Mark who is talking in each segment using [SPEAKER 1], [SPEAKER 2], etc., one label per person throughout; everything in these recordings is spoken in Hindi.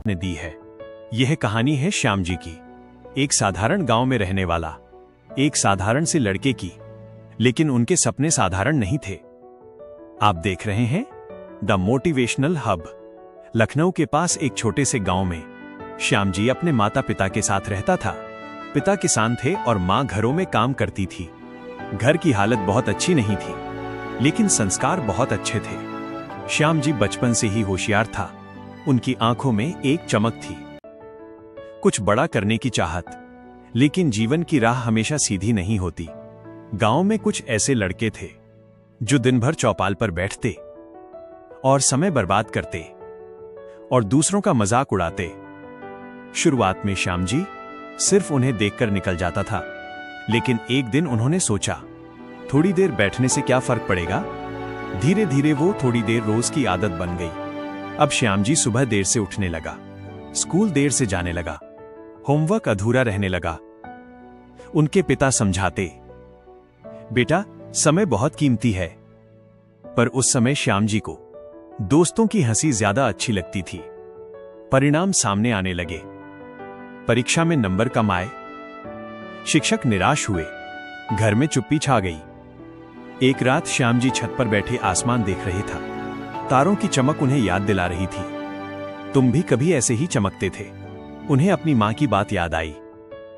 [SPEAKER 1] ने दी है। यह कहानी है श्याम जी की, एक साधारण गांव में रहने वाला एक साधारण से लड़के की, लेकिन उनके सपने साधारण नहीं थे। आप देख रहे हैं द मोटिवेशनल हब। लखनऊ के पास एक छोटे से गांव में श्याम जी अपने माता पिता के साथ रहता था। पिता किसान थे और मां घरों में काम करती थी। घर की हालत बहुत अच्छी नहीं थी, लेकिन संस्कार बहुत अच्छे थे। श्याम जी बचपन से ही होशियार था। उनकी आंखों में एक चमक थी, कुछ बड़ा करने की चाहत। लेकिन जीवन की राह हमेशा सीधी नहीं होती। गांव में कुछ ऐसे लड़के थे जो दिन भर चौपाल पर बैठते और समय बर्बाद करते और दूसरों का मजाक उड़ाते। शुरुआत में श्याम जी सिर्फ उन्हें देखकर निकल जाता था, लेकिन एक दिन उन्होंने सोचा, थोड़ी देर बैठने से क्या फर्क पड़ेगा। धीरे धीरे वो थोड़ी देर रोज की आदत बन गई। अब श्याम जी सुबह देर से उठने लगा, स्कूल देर से जाने लगा, होमवर्क अधूरा रहने लगा। उनके पिता समझाते, बेटा समय बहुत कीमती है। पर उस समय श्याम जी को दोस्तों की हंसी ज्यादा अच्छी लगती थी। परिणाम सामने आने लगे। परीक्षा में नंबर कम आए, शिक्षक निराश हुए, घर में चुप्पी छा गई। एक रात श्याम जी छत पर बैठे आसमान देख रहे था। तारों की चमक उन्हें याद दिला रही थी, तुम भी कभी ऐसे ही चमकते थे। उन्हें अपनी मां की बात याद आई,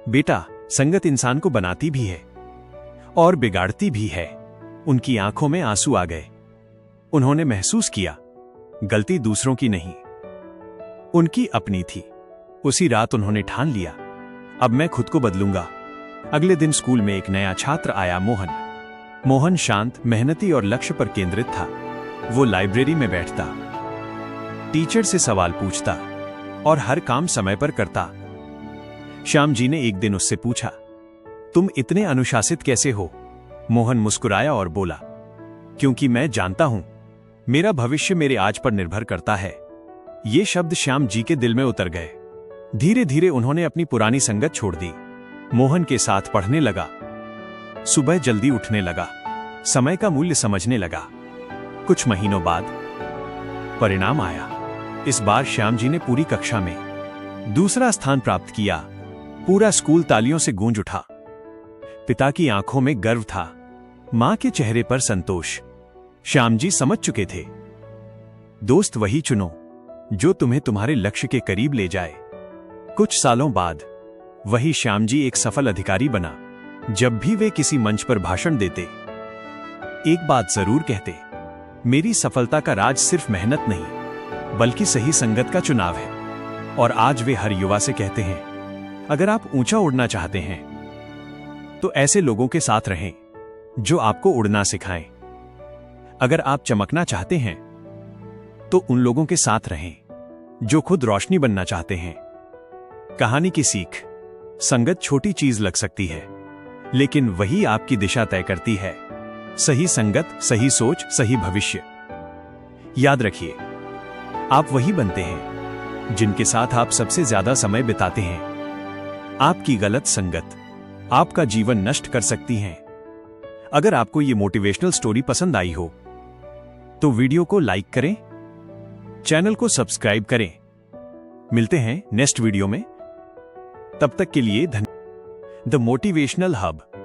[SPEAKER 1] बेटा संगत इंसान को बनाती भी है और बिगाड़ती भी है। उनकी आंखों में आंसू आ गए। उन्होंने महसूस किया, गलती दूसरों की नहीं, उनकी अपनी थी। उसी रात उन्होंने ठान लिया, अब मैं खुद को बदलूंगा। अगले दिन स्कूल में एक नया छात्र आया, मोहन। मोहन शांत, मेहनती और लक्ष्य पर केंद्रित था। वो लाइब्रेरी में बैठता, टीचर से सवाल पूछता और हर काम समय पर करता। श्याम जी ने एक दिन उससे पूछा, तुम इतने अनुशासित कैसे हो? मोहन मुस्कुराया और बोला, क्योंकि मैं जानता हूं मेरा भविष्य मेरे आज पर निर्भर करता है। ये शब्द श्याम जी के दिल में उतर गए। धीरे धीरे उन्होंने अपनी पुरानी संगत छोड़ दी। मोहन के साथ पढ़ने लगा, सुबह जल्दी उठने लगा, समय का मूल्य समझने लगा। कुछ महीनों बाद परिणाम आया। इस बार श्याम जी ने पूरी कक्षा में दूसरा स्थान प्राप्त किया। पूरा स्कूल तालियों से गूंज उठा। पिता की आंखों में गर्व था, मां के चेहरे पर संतोष। श्याम जी समझ चुके थे, दोस्त वही चुनो जो तुम्हें तुम्हारे लक्ष्य के करीब ले जाए। कुछ सालों बाद वही श्याम जी एक सफल अधिकारी बना। जब भी वे किसी मंच पर भाषण देते, एक बात जरूर कहते, मेरी सफलता का राज सिर्फ मेहनत नहीं, बल्कि सही संगत का चुनाव है। और आज वे हर युवा से कहते हैं, अगर आप ऊंचा उड़ना चाहते हैं तो ऐसे लोगों के साथ रहें जो आपको उड़ना सिखाएं। अगर आप चमकना चाहते हैं तो उन लोगों के साथ रहें जो खुद रोशनी बनना चाहते हैं। कहानी की सीख, संगत छोटी चीज लग सकती है, लेकिन वही आपकी दिशा तय करती है। सही संगत, सही सोच, सही भविष्य। याद रखिए, आप वही बनते हैं जिनके साथ आप सबसे ज्यादा समय बिताते हैं। आपकी गलत संगत आपका जीवन नष्ट कर सकती है। अगर आपको ये मोटिवेशनल स्टोरी पसंद आई हो तो वीडियो को लाइक करें, चैनल को सब्सक्राइब करें। मिलते हैं नेक्स्ट वीडियो में, तब तक के लिए धन्यवाद। The motivational hub.